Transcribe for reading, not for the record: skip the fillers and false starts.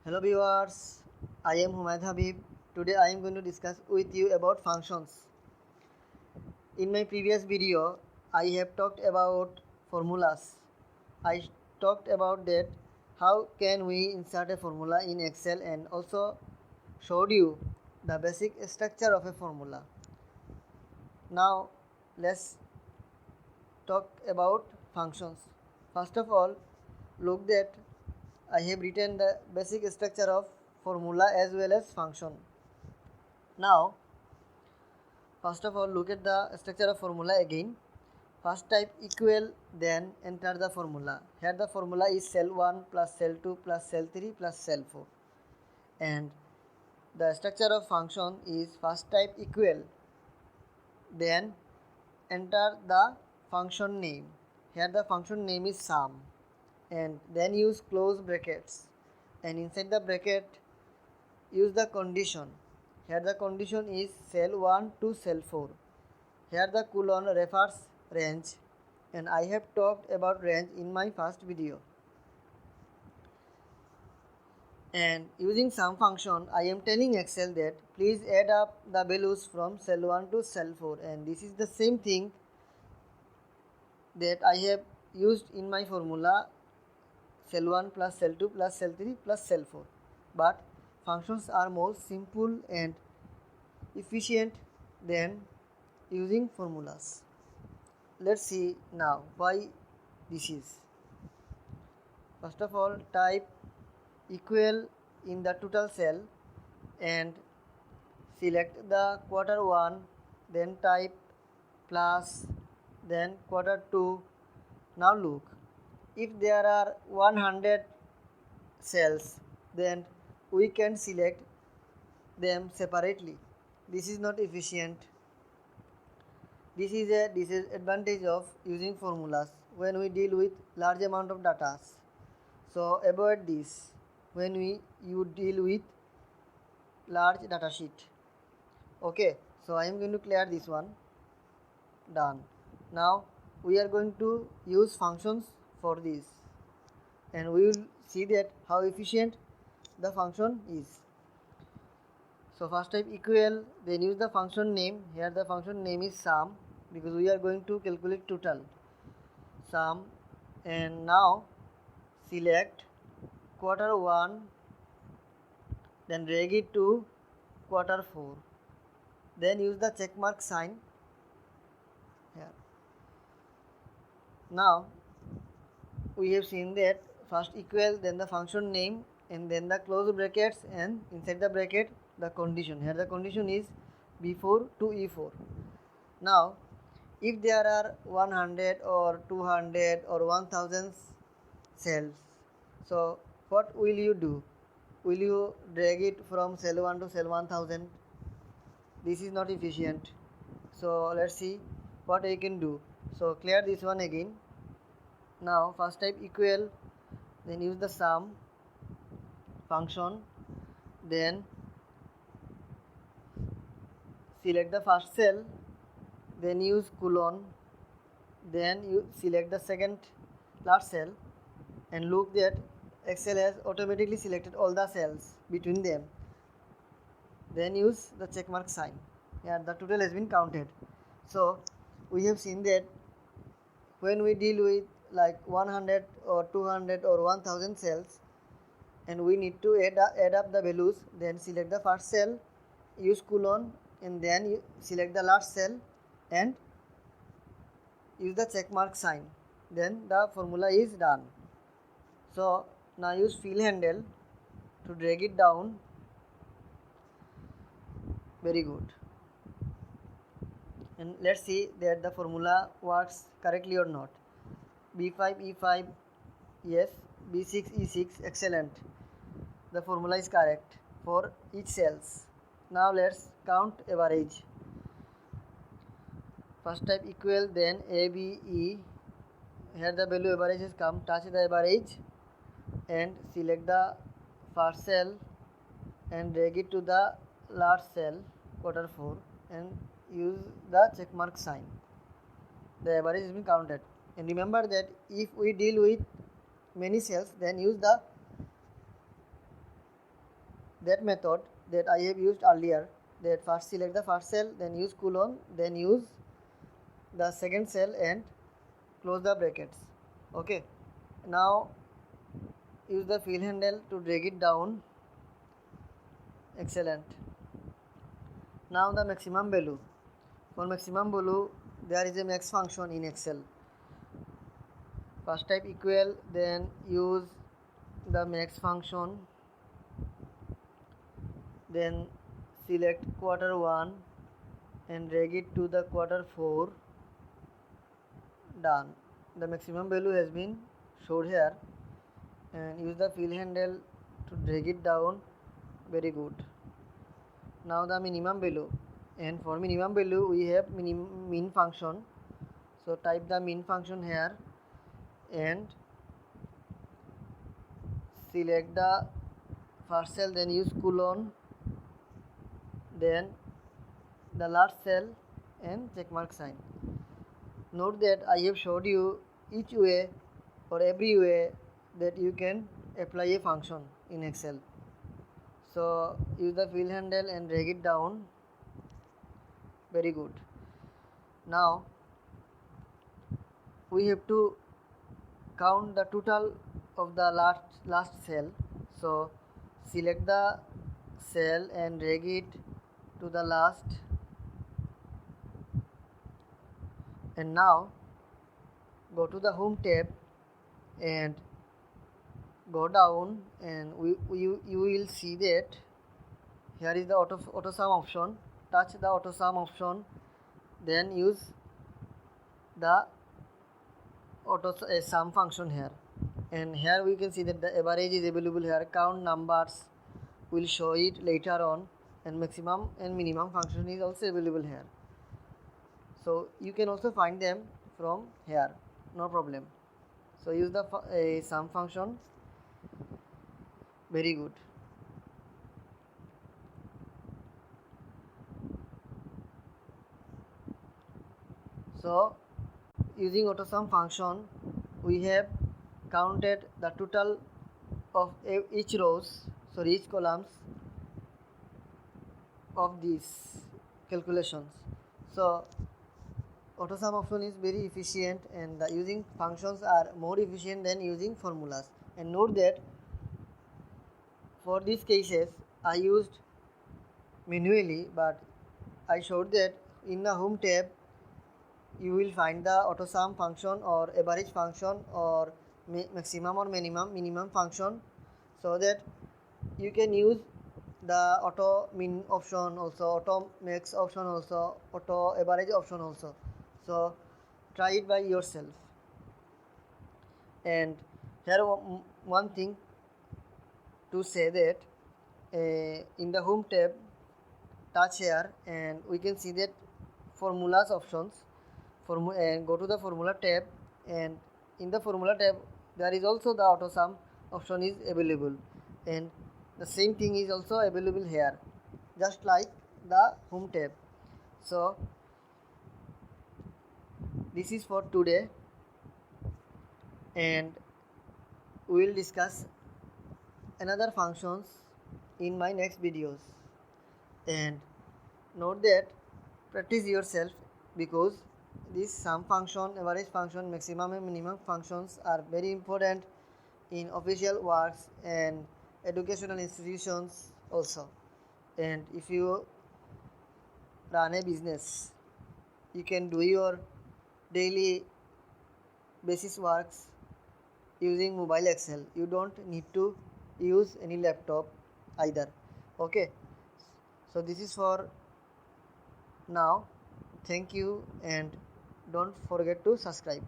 Hello viewers, I am Humayed Habib. Today I am going to discuss with you about functions. In my previous video, I have talked about formulas. I talked about that how can we insert a formula in Excel and also showed you the basic structure of a formula. Now let's talk about functions. First of all, look that I have written the basic structure of formula as well as function. Now, first of all, look at the structure of formula again. First type equal, then enter the formula. Here the formula is cell 1 plus cell 2 plus cell 3 plus cell 4. And the structure of function is first type equal, then enter the function name. Here the function name is sum, and then use close brackets, and inside the bracket use the condition. Here the condition is cell 1 to cell 4. Here the colon refers range, and I have talked about range in my first video. And using sum function, I am telling Excel that please add up the values from cell 1 to cell 4, and this is the same thing that I have used in my formula cell 1 plus cell 2 plus cell 3 plus cell 4. But functions are more simple and efficient than using formulas. Let's see now why this is. First of all, type equal in the total cell and select the quarter 1, then type plus, then quarter 2. Now look, if there are 100 cells, then we can select them separately. This is not efficient. This is a disadvantage of using formulas when we deal with large amount of data. So avoid this when you deal with large data sheet. Okay, so I am going to clear this one. Done. Now we are going to use functions for this, and we will see that how efficient the function is. So first type equal, then use the function name. Here the function name is sum because we are going to calculate total sum. And now select quarter 1, then drag it to quarter 4, then use the check mark sign here. Now we have seen that first equal, then the function name, and then the close brackets, and inside the bracket the condition. Here the condition is B4 to E4. Now if there are 100 or 200 or 1000 cells, so what will you do? Will you drag it from cell 1 to cell 1000? This is not efficient. So let's see what I can do. So clear this one again. Now first type equal, then use the sum function, then select the first cell, then use colon, then you select the second last cell, and look that Excel has automatically selected all the cells between them. Then use the check mark sign. Here the total has been counted. So we have seen that when we deal with like 100 or 200 or 1000 cells, and we need to add up the values, then select the first cell, use colon, and then you select the last cell and use the check mark sign. Then the formula is done. So now use fill handle to drag it down. Very good. And let's see that the formula works correctly or not. B5 E5, yes. B6 E6, excellent. The formula is correct for each cells. Now let's count average. First type equal, then A, B, E. Here the value average has come. Touch the average and select the first cell and drag it to the last cell, quarter 4, and use the check mark sign. The average has been counted. And remember that if we deal with many cells, then use the that method that I have used earlier, that first select the first cell, then use colon, then use the second cell and close the brackets. Okay, now use the fill handle to drag it down. Excellent. Now the maximum value. For maximum value there is a max function in Excel. First type equal, then use the max function, then select quarter 1 and drag it to the quarter 4. Done. The maximum value has been showed here, and use the fill handle to drag it down. Very good. Now the minimum value, and for minimum value we have min function. So type the min function here and select the first cell, then use colon, then the last cell and check mark sign. Note that I have showed you each way or every way that you can apply a function in Excel. So use the fill handle and drag it down. Very good. Now we have to count the total of the last cell. So select the cell and drag it to the last, and now go to the home tab and go down, and you will see that here is the auto sum option. Touch the auto sum option, then use the auto sum function here, and here we can see that the average is available here. Count numbers will show it later on, and maximum and minimum function is also available here. So you can also find them from here, no problem. So use the sum function. Very good. So using AutoSum function we have counted the total of each columns of these calculations. So AutoSum option is very efficient, and the using functions are more efficient than using formulas. And note that for these cases I used manually, but I showed that in the home tab you will find the AutoSum function or average function or maximum or minimum function, so that you can use the auto min option also, auto max option also, auto average option also. So try it by yourself. And here one thing to say that in the home tab, touch here and we can see that formulas options, and go to the formula tab, and in the formula tab there is also the auto sum option is available, and the same thing is also available here, just like the home tab. So this is for today, and we will discuss another functions in my next videos. And note that practice yourself, because this sum function, average function, maximum and minimum functions are very important in official works and educational institutions also. And if you run a business, you can do your daily basis works using mobile Excel. You don't need to use any laptop either. Okay, so this is for now. Thank you, and don't forget to subscribe.